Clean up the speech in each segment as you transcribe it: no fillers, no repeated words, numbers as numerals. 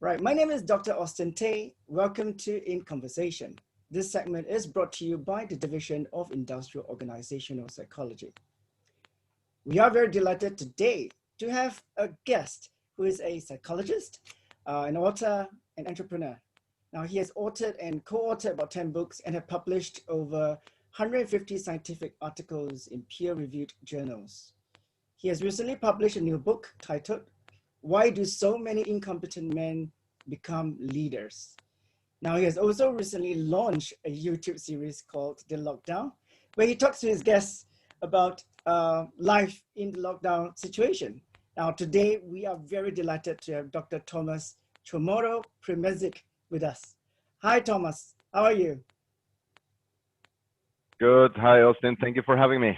Right, my name is Dr. Austin Tay. Welcome to In Conversation. This segment is brought to you by the Division of Industrial Organizational Psychology. We are very delighted today to have a guest who is a psychologist, an author, an entrepreneur. Now, he has authored and co-authored about 10 books and have published over 150 scientific articles in peer-reviewed journals. He has recently published a new book titled, Why Do So Many Incompetent Men Become Leaders? Now, he has also recently launched a YouTube series called The Lockdown, where he talks to his guests about life in the lockdown situation. Now, today, we are very delighted to have Dr. Tomas Chamorro-Premuzic with us. Hi, Thomas. How are you? Good. Hi, Austin. Thank you for having me.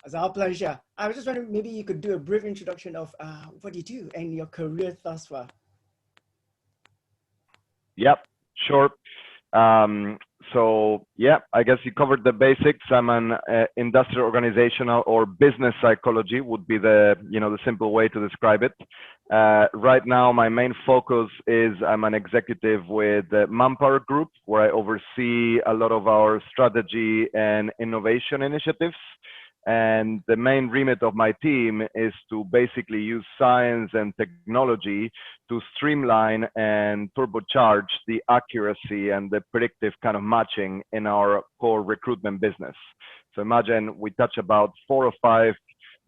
It's our pleasure. I was just wondering, maybe you could do a brief introduction of what you do and your career thus far. Yep, sure. I guess you covered the basics. I'm an industrial organizational or business psychology would be the simple way to describe it. Right now, my main focus is I'm an executive with the Manpower Group, where I oversee a lot of our strategy and innovation initiatives. And the main remit of my team is to basically use science and technology to streamline and turbocharge the accuracy and the predictive kind of matching in our core recruitment business. So imagine we touch about 4 or 5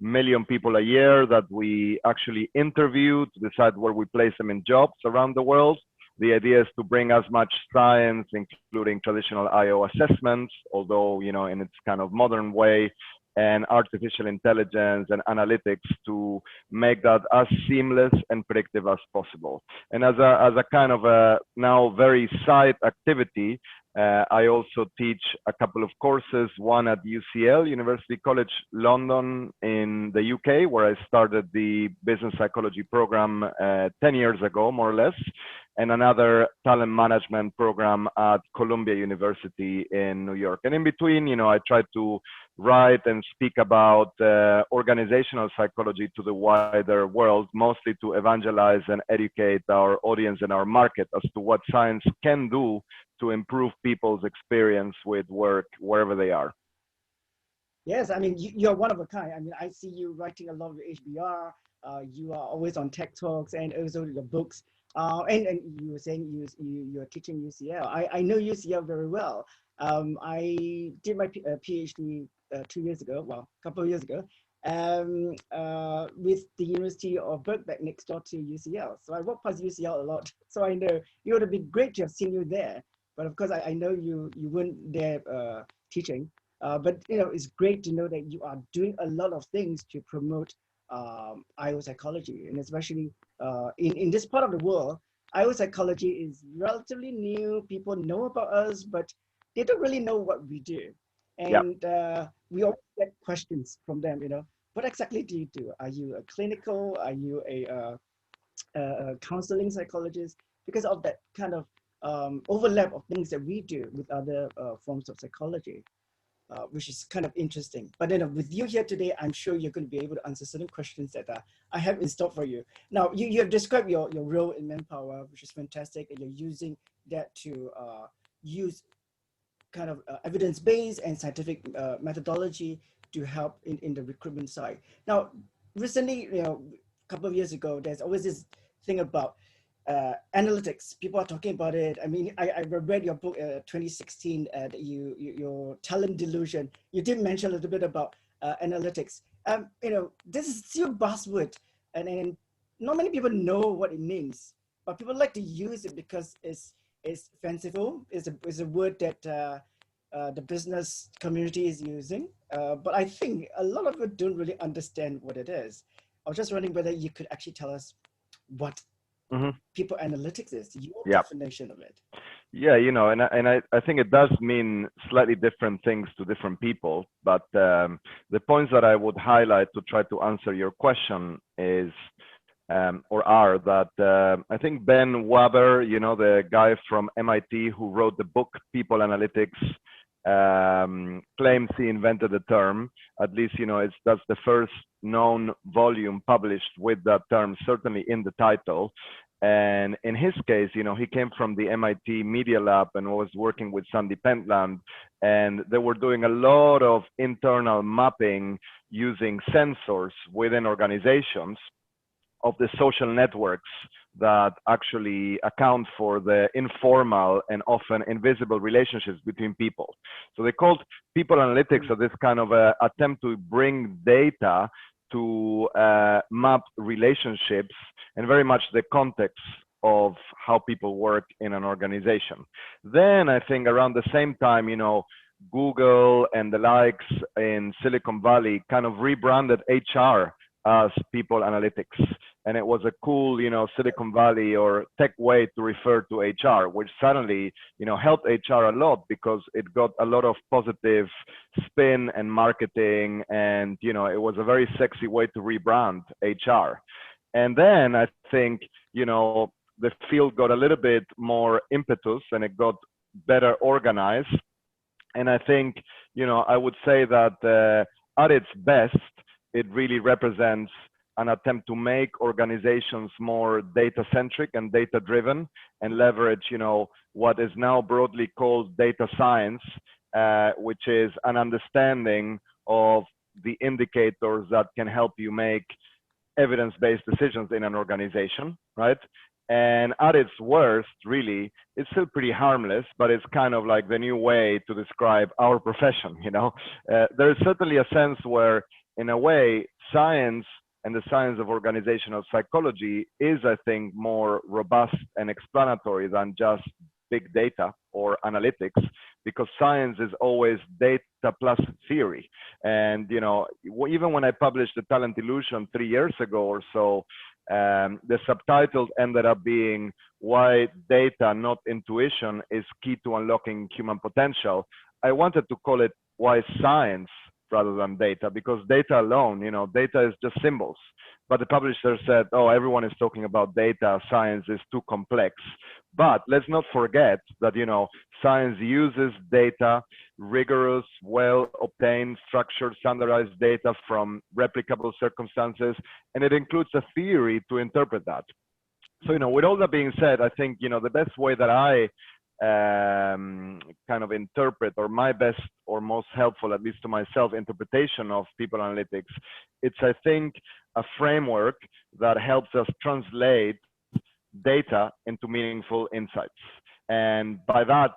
million people a year that we actually interview to decide where we place them in jobs around the world. The idea is to bring as much science, including traditional IO assessments, although, in its kind of modern way, and artificial intelligence and analytics to make that as seamless and predictive as possible. And as a kind of a now very side activity, I also teach a couple of courses, one at UCL, University College London in the UK, where I started the business psychology program 10 years ago, more or less, and another talent management program at Columbia University in New York. And in between, I try to write and speak about organizational psychology to the wider world, mostly to evangelize and educate our audience and our market as to what science can do to improve people's experience with work wherever they are. Yes, I mean, you're one of a kind. I mean, I see you writing a lot of HBR. You are always on Tech Talks and also the books. And you were saying you're teaching UCL. I know UCL very well. I did my PhD 2 years ago, well, a couple of years ago, with the University of Birkbeck next door to UCL. So I walk past UCL a lot. So I know it would have been great to have seen you there. But of course, I know you weren't there teaching. But it's great to know that you are doing a lot of things to promote IO psychology, and especially in this part of the world, IO psychology is relatively new. People know about us, but they don't really know what we do. And we always get questions from them. What exactly do you do? Are you a clinical? Are you a counseling psychologist? Because of that kind of overlap of things that we do with other forms of psychology. Which is kind of interesting. But then with you here today, I'm sure you're going to be able to answer certain questions that I have in store for you. Now, you have described your role in Manpower, which is fantastic, and you're using that to use kind of evidence-based and scientific methodology to help in the recruitment side. Now, recently, a couple of years ago, there's always this thing about analytics. People are talking about it. I mean, I read your book 2016, your talent delusion. You did mention a little bit about analytics. This is still buzzword, and not many people know what it means. But people like to use it because it's fanciful. It's a word that the business community is using. But I think a lot of people don't really understand what it is. I was just wondering whether you could actually tell us what people analytics is, your definition of it. Yeah, and I think it does mean slightly different things to different people. But the points that I would highlight to try to answer your question is, are that I think Ben Waber, the guy from MIT who wrote the book People Analytics, claims he invented the term. At least, that's the first known volume published with that term, certainly in the title. And in his case, he came from the MIT Media Lab and was working with Sandy Pentland, and they were doing a lot of internal mapping using sensors within organizations of the social networks that actually account for the informal and often invisible relationships between people. So they called people analytics this kind of attempt to bring data to map relationships and very much the context of how people work in an organization. Then I think around the same time, Google and the likes in Silicon Valley kind of rebranded HR as people analytics. And it was a cool, Silicon Valley or tech way to refer to HR, which suddenly, helped HR a lot because it got a lot of positive spin and marketing. And, it was a very sexy way to rebrand HR. And then I think, the field got a little bit more impetus and it got better organized. And I think, I would say that at its best, it really represents an attempt to make organizations more data-centric and data-driven and leverage, what is now broadly called data science, which is an understanding of the indicators that can help you make evidence-based decisions in an organization, right? And at its worst, really, it's still pretty harmless, but it's kind of like the new way to describe our profession, There's certainly a sense where, in a way, science and the science of organizational psychology is, I think, more robust and explanatory than just big data or analytics, because science is always data plus theory. And, even when I published The Talent Illusion 3 years ago or so, the subtitle ended up being Why Data, Not Intuition, is Key to Unlocking Human Potential. I wanted to call it Why Science rather than data, because data alone, data is just symbols. But the publisher said, oh, everyone is talking about data, science is too complex. But let's not forget that, science uses data, rigorous, well-obtained, structured, standardized data from replicable circumstances, and it includes a theory to interpret that. So, with all that being said, I think, the best way that I kind of interpret, or my best or most helpful, at least to myself, interpretation of people analytics, it's, I think, a framework that helps us translate data into meaningful insights. And by that,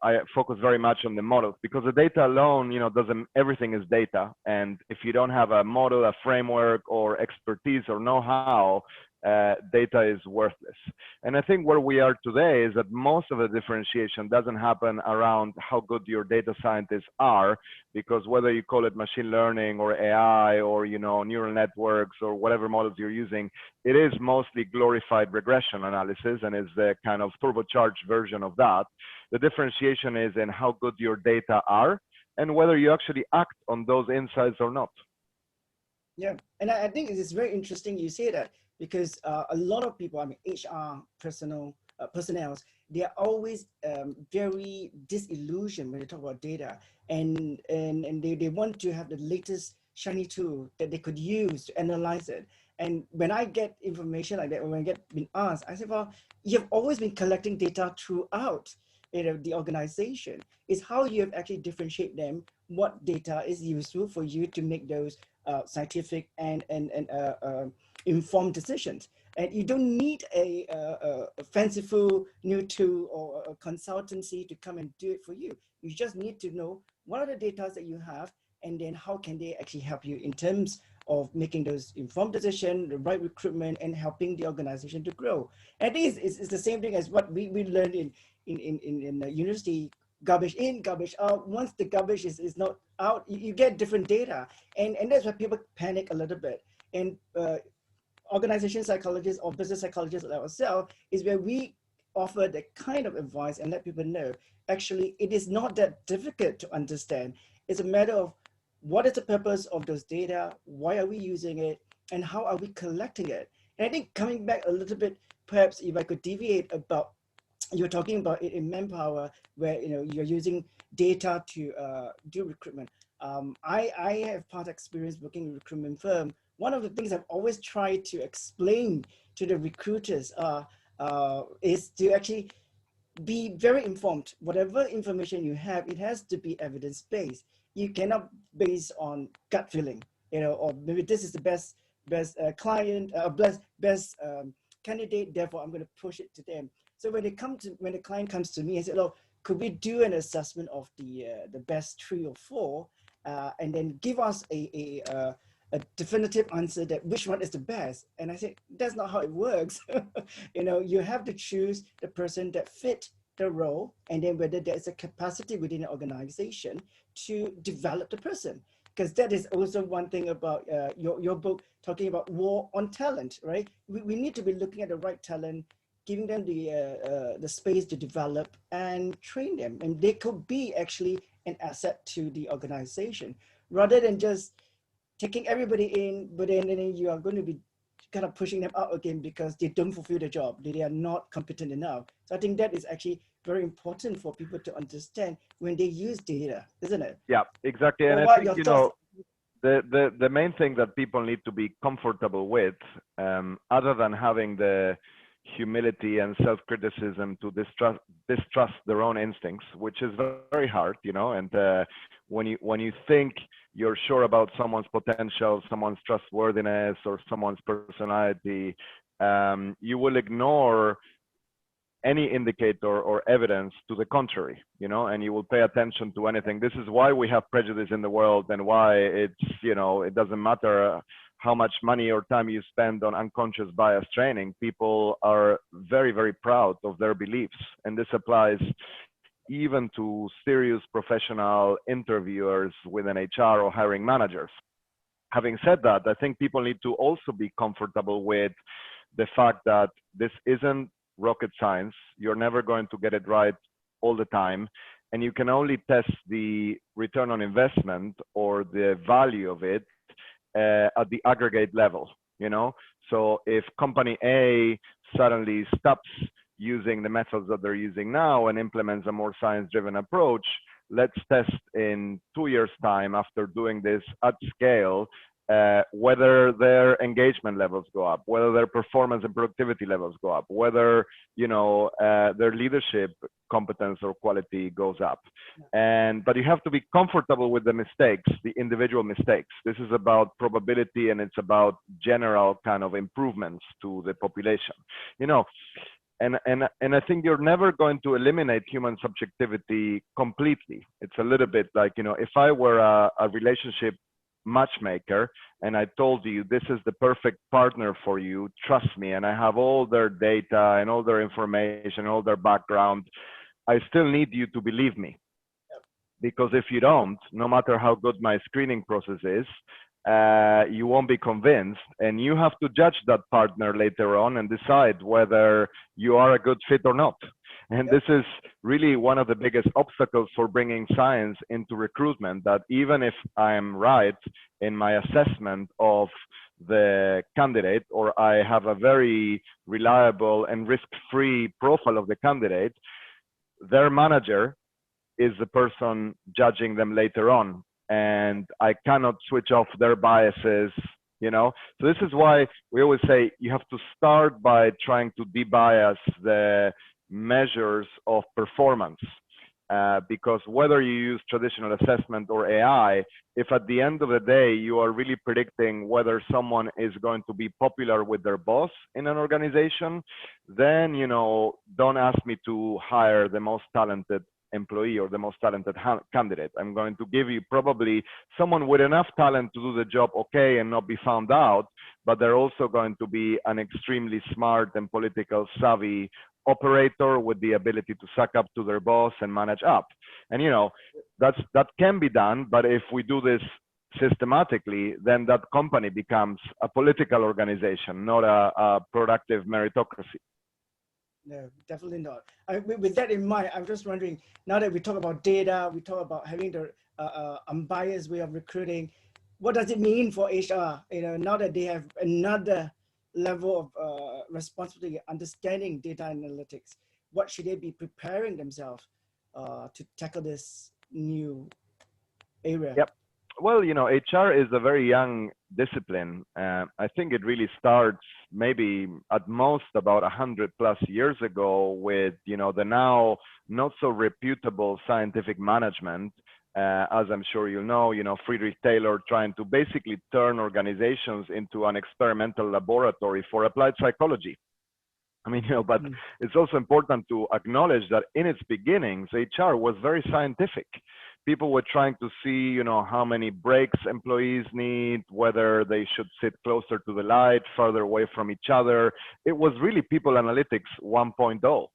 I focus very much on the models, because the data alone, doesn't, everything is data. And if you don't have a model, a framework, or expertise or know-how, data is worthless. And I think where we are today is that most of the differentiation doesn't happen around how good your data scientists are, because whether you call it machine learning or AI or, neural networks or whatever models you're using, it is mostly glorified regression analysis and is the kind of turbocharged version of that. The differentiation is in how good your data are and whether you actually act on those insights or not. Yeah, and I think it is very interesting you say that, because a lot of people, HR personnel, they are always very disillusioned when they talk about data, and they want to have the latest shiny tool that they could use to analyze it. And when I get information like that, or when I been asked, I say, well, you've always been collecting data throughout the organization. It's how you have actually differentiate them, what data is useful for you to make those scientific and informed decisions. And you don't need a fanciful new tool or a consultancy to come and do it for you. You just need to know what are the data that you have, and then how can they actually help you in terms of making those informed decisions, the right recruitment, and helping the organization to grow. And I think it's the same thing as what we learned in the university. Garbage in, garbage out. Once the garbage is not out, you get different data, and that's why people panic a little bit. And organization psychologists or business psychologists like ourselves is where we offer the kind of advice and let people know, actually, it is not that difficult to understand. It's a matter of what is the purpose of those data, why are we using it, and how are we collecting it. And I think coming back a little bit, perhaps if I could deviate about, you're talking about it in Manpower, where you're using data to do recruitment. I have part experience working in a recruitment firm one of the things I've always tried to explain to the recruiters is to actually be very informed. Whatever information you have, it has to be evidence-based. You cannot base on gut feeling, or maybe this is the best client, best candidate. Therefore, I'm going to push it to them. So when the client comes to me and said, "Oh, could we do an assessment of the best 3 or 4, and then give us a definitive answer that which one is the best?" And I said, that's not how it works. You have to choose the person that fit the role, and then whether there's a capacity within an organization to develop the person. Because that is also one thing about your book, talking about war on talent, right? We need to be looking at the right talent, giving them the space to develop and train them. And they could be actually an asset to the organization, rather than just taking everybody in, but then you are going to be kind of pushing them out again because they don't fulfill the job. They are not competent enough. So I think that is actually very important for people to understand when they use data, isn't it? Yeah, exactly. And Or I what think, your thoughts? the main thing that people need to be comfortable with, other than having the humility and self-criticism to distrust their own instincts, which is very hard, and when you think you're sure about someone's potential, someone's trustworthiness, or someone's personality, you will ignore any indicator or evidence to the contrary, and you will pay attention to anything. This is why we have prejudice in the world, and why it's, it doesn't matter how much money or time you spend on unconscious bias training. People are very, very proud of their beliefs. And this applies even to serious professional interviewers within HR or hiring managers. Having said that, I think people need to also be comfortable with the fact that this isn't rocket science. You're never going to get it right all the time. And you can only test the return on investment or the value of it at the aggregate level, So if company A suddenly stops using the methods that they're using now and implements a more science-driven approach, let's test in 2 years' time, after doing this at scale, whether their engagement levels go up, whether their performance and productivity levels go up, whether their leadership competence or quality goes up. But you have to be comfortable with the mistakes, the individual mistakes. This is about probability, and it's about general kind of improvements to the population. And I think you're never going to eliminate human subjectivity completely. It's a little bit like, if I were a relationship matchmaker and I told you this is the perfect partner for you, trust me, and I have all their data and all their information, all their background, I still need you to believe me. Because if you don't, no matter how good my screening process is, you won't be convinced, and you have to judge that partner later on and decide whether you are a good fit or not. And this is really one of the biggest obstacles for bringing science into recruitment, that even if I am right in my assessment of the candidate, or I have a very reliable and risk-free profile of the candidate, their manager is the person judging them later on. And I cannot switch off their biases, So this is why we always say you have to start by trying to debias the measures of performance. Because whether you use traditional assessment or AI, if at the end of the day you are really predicting whether someone is going to be popular with their boss in an organization, then, don't ask me to hire the most talented employee or the most talented candidate. I'm going to give you probably someone with enough talent to do the job okay and not be found out, but they're also going to be an extremely smart and political savvy operator with the ability to suck up to their boss and manage up. And that can be done, but if we do this systematically, then that company becomes a political organization, not a productive meritocracy. No, definitely not. With that in mind, I'm just wondering, now that we talk about data, we talk about having the unbiased way of recruiting, what does it mean for HR? Now that they have another level of responsibility, understanding data analytics, what should they be preparing themselves to tackle this new area? Yep. Well, HR is a very young discipline, I think it really starts maybe at most about 100+ years ago with, the now not so reputable scientific management, as I'm sure you know, Friedrich Taylor trying to basically turn organizations into an experimental laboratory for applied psychology. I mean, but it's also important to acknowledge that in its beginnings, HR was very scientific. People were trying to see, how many breaks employees need, whether they should sit closer to the light, further away from each other. It was really people analytics 1.0.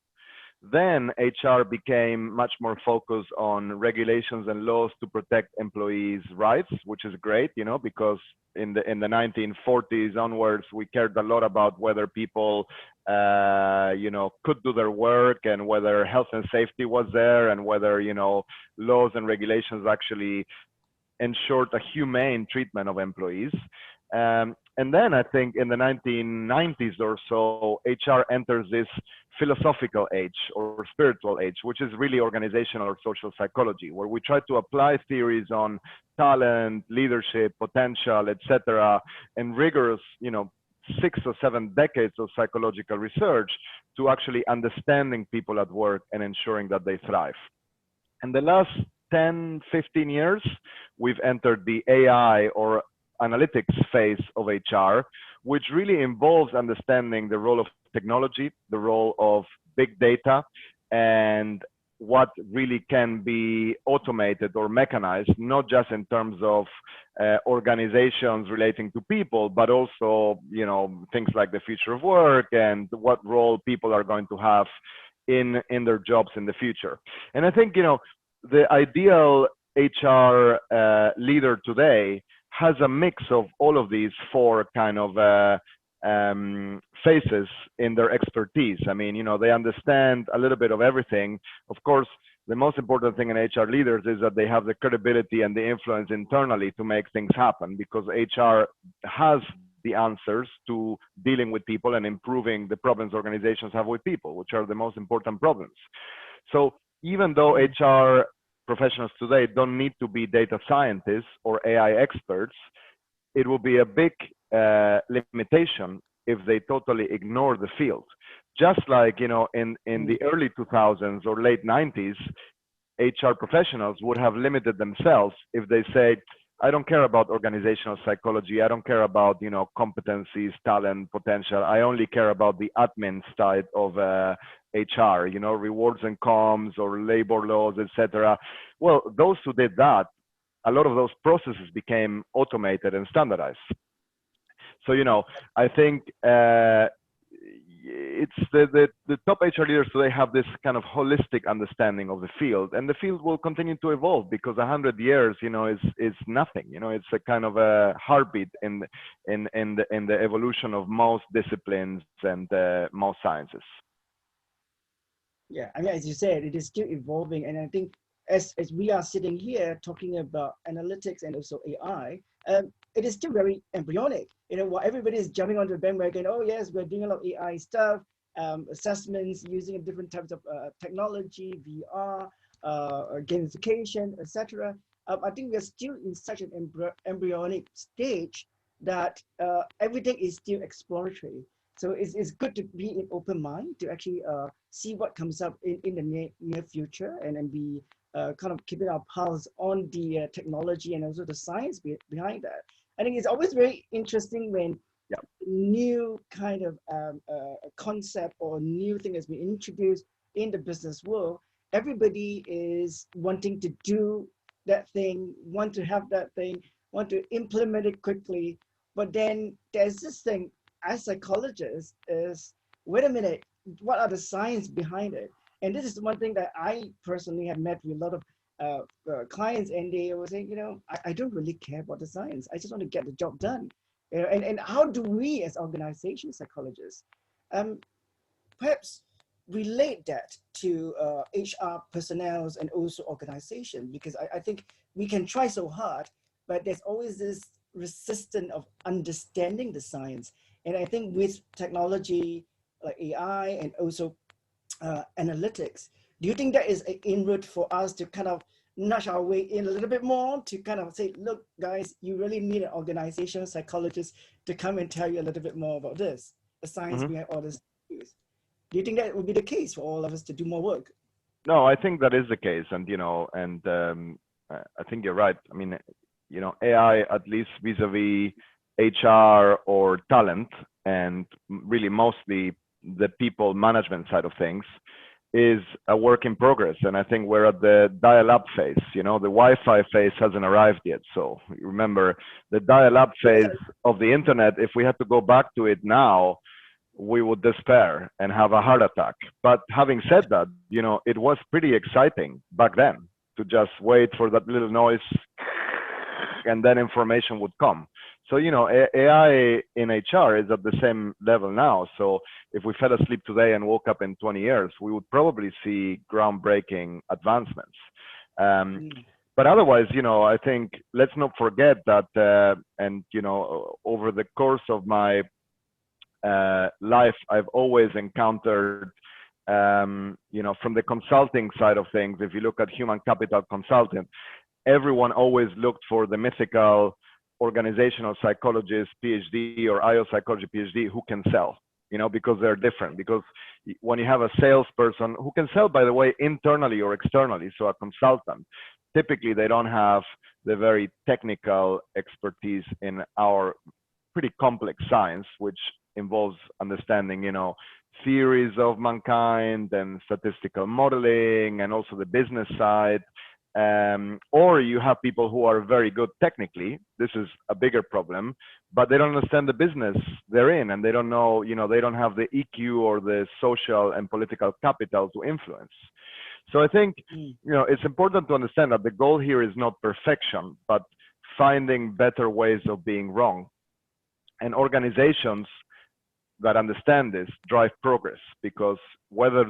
Then HR became much more focused on regulations and laws to protect employees' rights, which is great, because in the 1940s onwards, we cared a lot about whether people, could do their work and whether health and safety was there and whether, laws and regulations actually ensured a humane treatment of employees. And then I think in the 1990s or so, HR enters this philosophical age or spiritual age, which is really organizational or social psychology, where we try to apply theories on talent, leadership, potential, etc., and rigorous, 6 or 7 decades of psychological research to actually understanding people at work and ensuring that they thrive. And the last 10, 15 years, we've entered the AI or analytics phase of HR, which really involves understanding the role of technology, the role of big data, and what really can be automated or mechanized, not just in terms of organizations relating to people, but also, things like the future of work and what role people are going to have in their jobs in the future. And I think, the ideal HR leader today has a mix of all of these 4 kind of phases in their expertise. I mean, they understand a little bit of everything. Of course, the most important thing in HR leaders is that they have the credibility and the influence internally to make things happen, because HR has the answers to dealing with people and improving the problems organizations have with people, which are the most important problems. So even though HR professionals today don't need to be data scientists or AI experts, it will be a big limitation if they totally ignore the field. Just like, in the early 2000s or late 90s, HR professionals would have limited themselves if they say, I don't care about organizational psychology. I don't care about, competencies, talent, potential. I only care about the admin side of HR, rewards and comms or labor laws, etc. Well, those who did that, a lot of those processes became automated and standardized. So, I think it's the top HR leaders today have this kind of holistic understanding of the field, and the field will continue to evolve because 100 years, is nothing. It's a kind of a heartbeat in the evolution of most disciplines and most sciences. Yeah, I mean, as you said, it is still evolving, and I think as we are sitting here talking about analytics and also AI, it is still very embryonic. While everybody is jumping onto the bandwagon, oh yes, we're doing a lot of AI stuff, assessments using different types of technology, VR, gamification, etc. I think we're still in such an embryonic stage that everything is still exploratory. So it's good to be in open mind to actually see what comes up in the near future, and then be kind of keeping our pulse on the technology and also the science behind that. I think it's always very interesting when new kind of concept or new thing has been introduced in the business world. Everybody is wanting to do that thing, want to have that thing, want to implement it quickly. But then there's this thing, as psychologists, is, wait a minute, what are the science behind it? And this is one thing that I personally have met with a lot of clients, and they were saying, I don't really care about the science. I just want to get the job done. And how do we as organization psychologists perhaps relate that to HR personnel and also organization? Because I think we can try so hard, but there's always this resistance of understanding the science. And I think with technology like AI and also analytics, do you think that is an inroad for us to kind of nudge our way in a little bit more to kind of say, look, guys, you really need an organizational psychologist to come and tell you a little bit more about this, the science Mhm. behind all this. Do you think that would be the case for all of us to do more work? No, I think that is the case, and I think you're right. I mean, AI, at least vis-a-vis HR or talent, and really mostly the people management side of things, is a work in progress. And I think we're at the dial-up phase. The Wi-Fi phase hasn't arrived yet. So remember, the dial-up Yeah. phase of the internet, if we had to go back to it now, we would despair and have a heart attack. But having said that, it was pretty exciting back then to just wait for that little noise and then information would come. So, AI in HR is at the same level now. So if we fell asleep today and woke up in 20 years, we would probably see groundbreaking advancements. Mm. But otherwise, I think let's not forget that, and, over the course of my life, I've always encountered, from the consulting side of things, if you look at human capital consulting, everyone always looked for the mythical organizational psychologist PhD or IO psychology PhD who can sell, because they're different. Because when you have a salesperson who can sell, by the way, internally or externally, so a consultant, typically they don't have the very technical expertise in our pretty complex science, which involves understanding, theories of mankind and statistical modeling and also the business side. Or you have people who are very good technically. This is a bigger problem, but they don't understand the business they're in, and they don't know, they don't have the EQ or the social and political capital to influence. So I think, Mm. it's important to understand that the goal here is not perfection, but finding better ways of being wrong. And organizations that understand this drive progress, because whether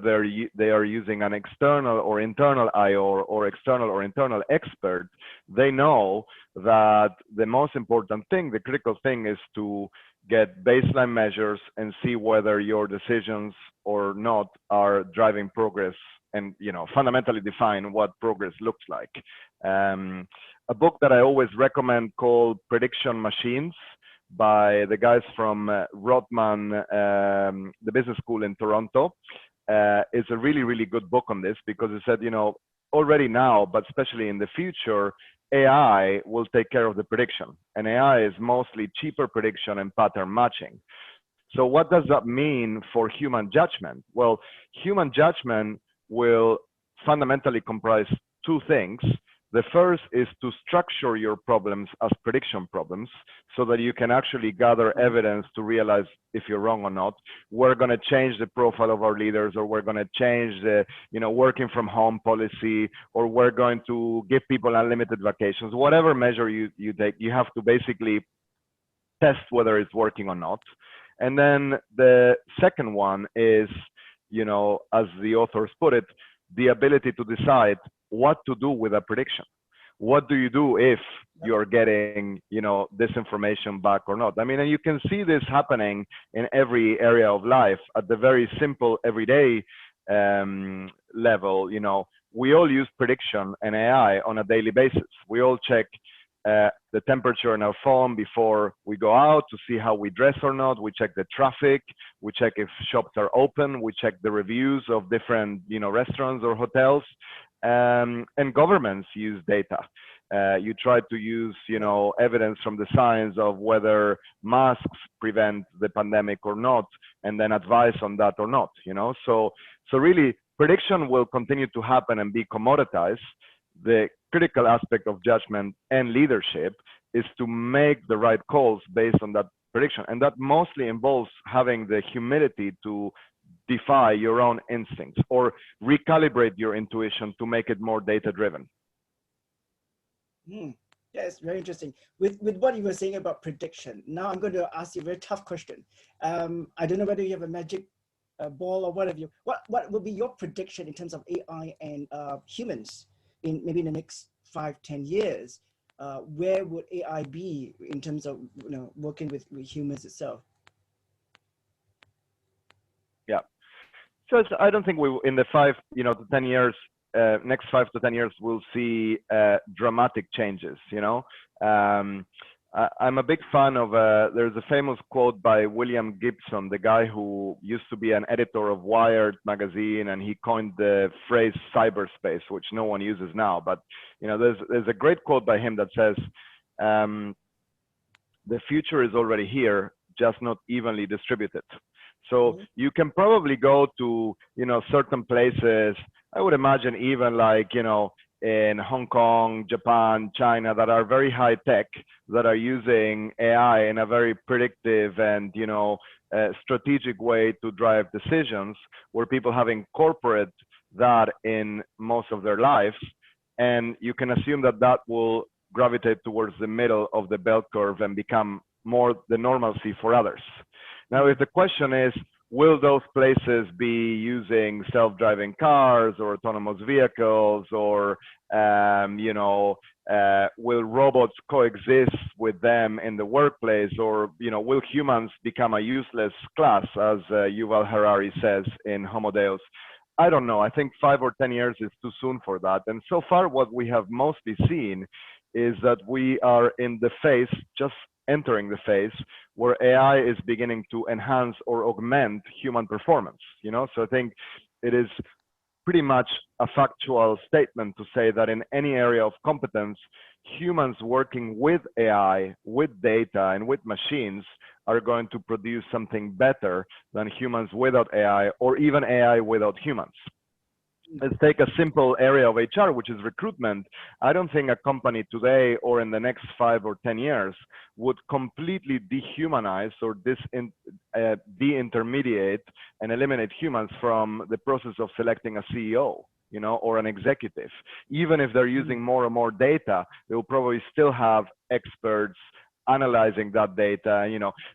they are using an external or internal IO or external or internal expert, they know that the most important thing, the critical thing, is to get baseline measures and see whether your decisions or not are driving progress, and fundamentally define what progress looks like. A book that I always recommend called Prediction Machines by the guys from Rotman, the business school in Toronto, is a really, really good book on this, because it said, already now, but especially in the future, AI will take care of the prediction. And AI is mostly cheaper prediction and pattern matching. So what does that mean for human judgment? Well, human judgment will fundamentally comprise two things. The first is to structure your problems as prediction problems, so that you can actually gather evidence to realize if you're wrong or not. We're going to change the profile of our leaders, or we're going to change the, working from home policy, or we're going to give people unlimited vacations. Whatever measure you take, you have to basically test whether it's working or not. And then the second one is, as the authors put it, the ability to decide what to do with a prediction. What do you do if you're getting, this information back or not? I mean, and you can see this happening in every area of life at the very simple everyday level. We all use prediction and AI on a daily basis. We all check the temperature in our phone before we go out to see how we dress or not. We check the traffic. We check if shops are open. We check the reviews of different, restaurants or hotels. And governments use data. You try to use, evidence from the science of whether masks prevent the pandemic or not, and then advise on that or not. So really, prediction will continue to happen and be commoditized. The critical aspect of judgment and leadership is to make the right calls based on that prediction, and that mostly involves having the humility to defy your own instincts or recalibrate your intuition to make it more data driven. Mm. Yes, very interesting. With what you were saying about prediction, now I'm going to ask you a very tough question. I don't know whether you have a magic ball or what have you. What will be your prediction in terms of AI and humans in maybe in the next 5-10 years? Where would AI be in terms of working with humans itself? Yeah. So I don't think we, in the 5 to 10 years, next 5 to 10 years, we'll see dramatic changes. I'm a big fan of, there's a famous quote by William Gibson, the guy who used to be an editor of Wired magazine, and he coined the phrase cyberspace, which no one uses now. But, there's a great quote by him that says, the future is already here, just not evenly distributed. So you can probably go to, certain places, I would imagine even like, in Hong Kong, Japan, China, that are very high tech, that are using AI in a very predictive and, strategic way to drive decisions, where people have incorporated that in most of their lives. And you can assume that that will gravitate towards the middle of the bell curve and become more the normalcy for others. Now, if the question is, will those places be using self-driving cars or autonomous vehicles, or will robots coexist with them in the workplace, or will humans become a useless class, as Yuval Harari says in Homo Deus? I don't know. I think 5 or 10 years is too soon for that. And so far, what we have mostly seen is that we are in the phase, just entering the phase, where AI is beginning to enhance or augment human performance. So I think it is pretty much a factual statement to say that in any area of competence, humans working with AI, with data, and with machines are going to produce something better than humans without AI, or even AI without humans. Let's take a simple area of HR, which is recruitment. I don't think a company today or in the next 5 or 10 years would completely dehumanize or de-intermediate and eliminate humans from the process of selecting a CEO, or an executive. Even if they're using more and more data, they will probably still have experts analyzing that data.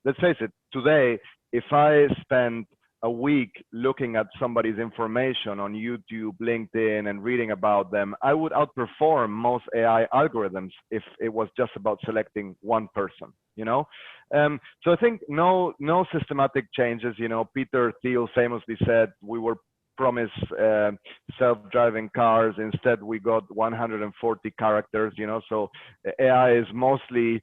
Let's face it, today, if I spend a week looking at somebody's information on YouTube, LinkedIn, and reading about them, I would outperform most AI algorithms if it was just about selecting one person, So I think no systematic changes. Peter Thiel famously said we were promised self-driving cars. Instead, we got 140 characters, So AI is mostly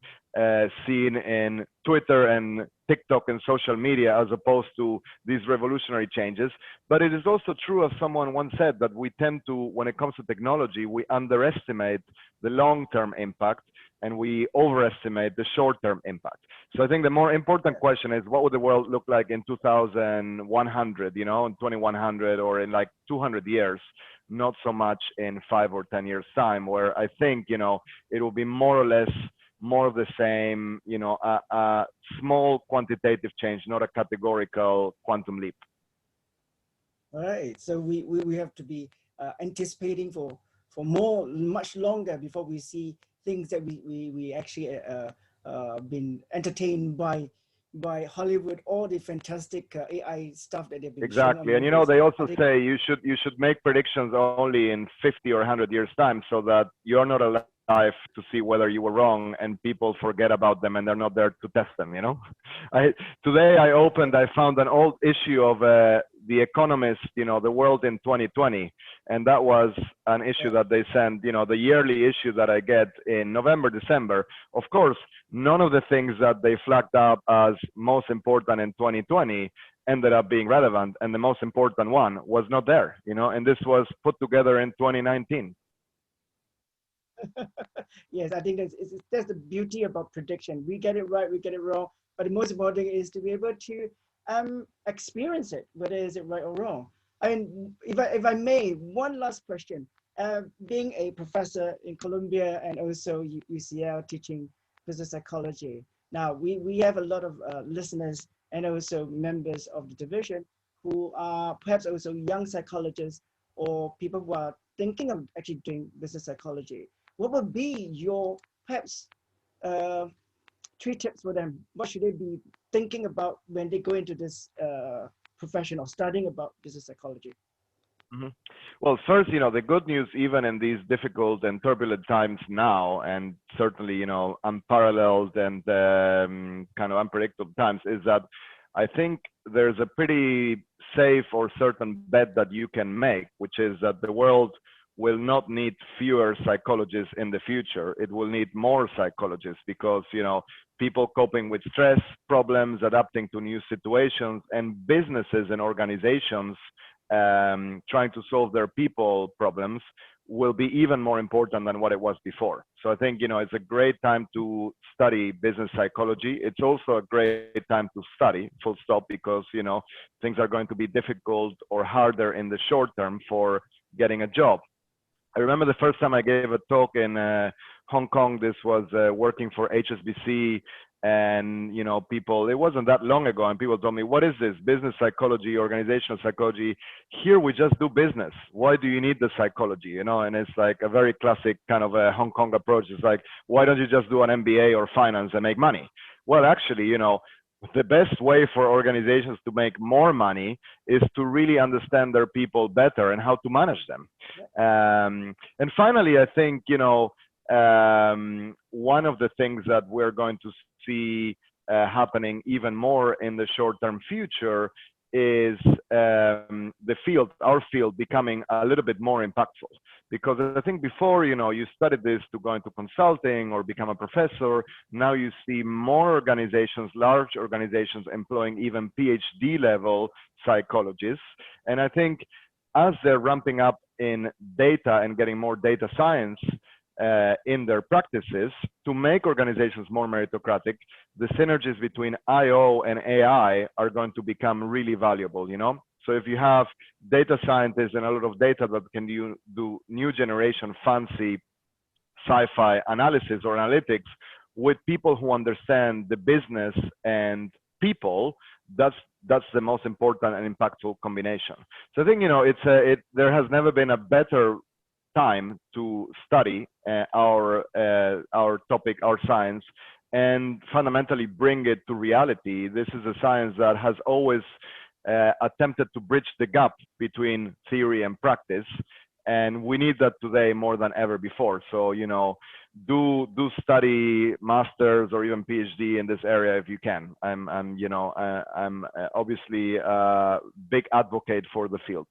seen in Twitter and TikTok and social media, as opposed to these revolutionary changes. But it is also true, as someone once said, that we tend to, when it comes to technology, we underestimate the long-term impact and we overestimate the short-term impact. So I think the more important question is, what would the world look like in 2100, in 2100, or in like 200 years, not so much in 5 or 10 years time, where I think, it will be more or less more of the same, a small quantitative change, not a categorical quantum leap. All right. So we have to be anticipating for much longer before we see things that we actually been entertained by Hollywood, all the fantastic AI stuff that they've been exactly. showing. And they also say you should make predictions only in 50 or 100 years time, so that you're not alive to see whether you were wrong, and people forget about them and they're not there to test them. Today I found an old issue of The Economist, the world in 2020, and that was an issue that they sent, the yearly issue that I get in November, December. Of course, none of the things that they flagged up as most important in 2020 ended up being relevant, and the most important one was not there, and this was put together in 2019. Yes, I think that's the beauty about prediction. We get it right, we get it wrong, but the most important thing is to be able to experience it, whether is it right or wrong. I mean, if I may, one last question. Being a professor in Columbia and also UCL teaching business psychology, now we have a lot of listeners and also members of the division who are perhaps also young psychologists or people who are thinking of actually doing business psychology. What would be your perhaps 3 tips for them? What should they be thinking about when they go into this profession or studying about business psychology? Mm-hmm. Well, first, the good news, even in these difficult and turbulent times now, and certainly, unparalleled and kind of unpredictable times, is that I think there's a pretty safe or certain bet that you can make, which is that the world will not need fewer psychologists in the future. It will need more psychologists because, people coping with stress, problems, adapting to new situations, and businesses and organizations trying to solve their people problems will be even more important than what it was before. So I think, it's a great time to study business psychology. It's also a great time to study, full stop, because, things are going to be difficult or harder in the short term for getting a job. I remember the first time I gave a talk in Hong Kong. This was working for HSBC, and people. It wasn't that long ago, and people told me, "What is this? Business psychology, organizational psychology? Here we just do business. Why do you need the psychology?" And it's like a very classic kind of a Hong Kong approach. It's like, why don't you just do an MBA or finance and make money? Well, actually, the best way for organizations to make more money is to really understand their people better and how to manage them. And finally, I think, one of the things that we're going to see happening even more in the short-term future is our field becoming a little bit more impactful. Because I think before, you studied this to go into consulting or become a professor. Now you see more organizations, large organizations, employing even PhD level psychologists. And I think as they're ramping up in data and getting more data science in their practices to make organizations more meritocratic, the synergies between IO and AI are going to become really valuable, So if you have data scientists and a lot of data that can do new generation fancy sci-fi analysis or analytics with people who understand the business and people, that's the most important and impactful combination. So I think, there has never been a better time to study our topic, our science, and fundamentally bring it to reality. This is a science that has always attempted to bridge the gap between theory and practice, and we need that today more than ever before. So, do study masters or even PhD in this area if you can. I'm obviously a big advocate for the field.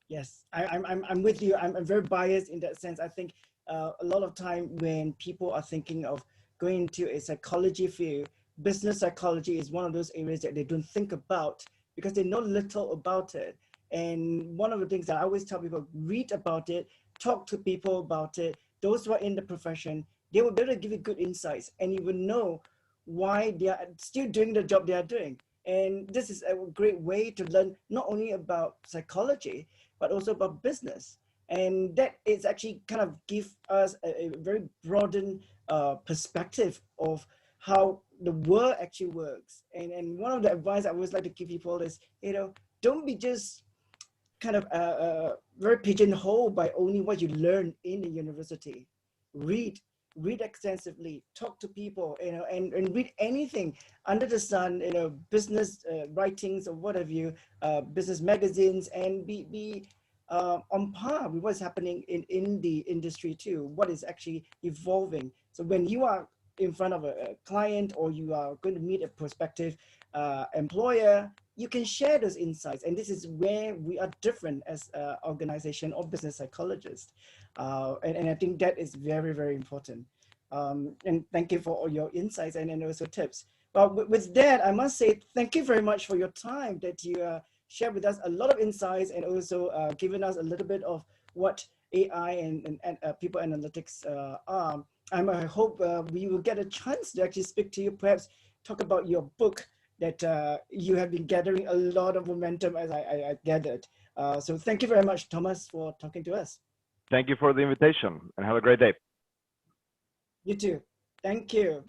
Yes, I'm with you. I'm very biased in that sense. I think a lot of time when people are thinking of going into a psychology field, business psychology is one of those areas that they don't think about because they know little about it. And one of the things that I always tell people, read about it, talk to people about it. Those who are in the profession, they will be able to give you good insights, and you will know why they are still doing the job they are doing. And this is a great way to learn not only about psychology, but also about business. And that is actually kind of give us a very broadened perspective of how the world actually works. And one of the advice I always like to give people is, don't be just kind of very pigeonholed by only what you learn in the university. Read extensively, talk to people, and read anything under the sun, business writings or whatever business magazines, and be on par with what's happening in the industry too, what is actually evolving. So when you are in front of a client or you are going to meet a prospective employer, you can share those insights. And this is where we are different as an organization or business psychologists. And I think that is very, very important. And thank you for all your insights and also tips. But with that, I must say thank you very much for your time that you shared with us a lot of insights and also given us a little bit of what AI and people analytics are. I hope we will get a chance to actually speak to you, perhaps talk about your book that you have been gathering a lot of momentum as I gathered. So thank you very much, Thomas, for talking to us. Thank you for the invitation and have a great day. You too. Thank you.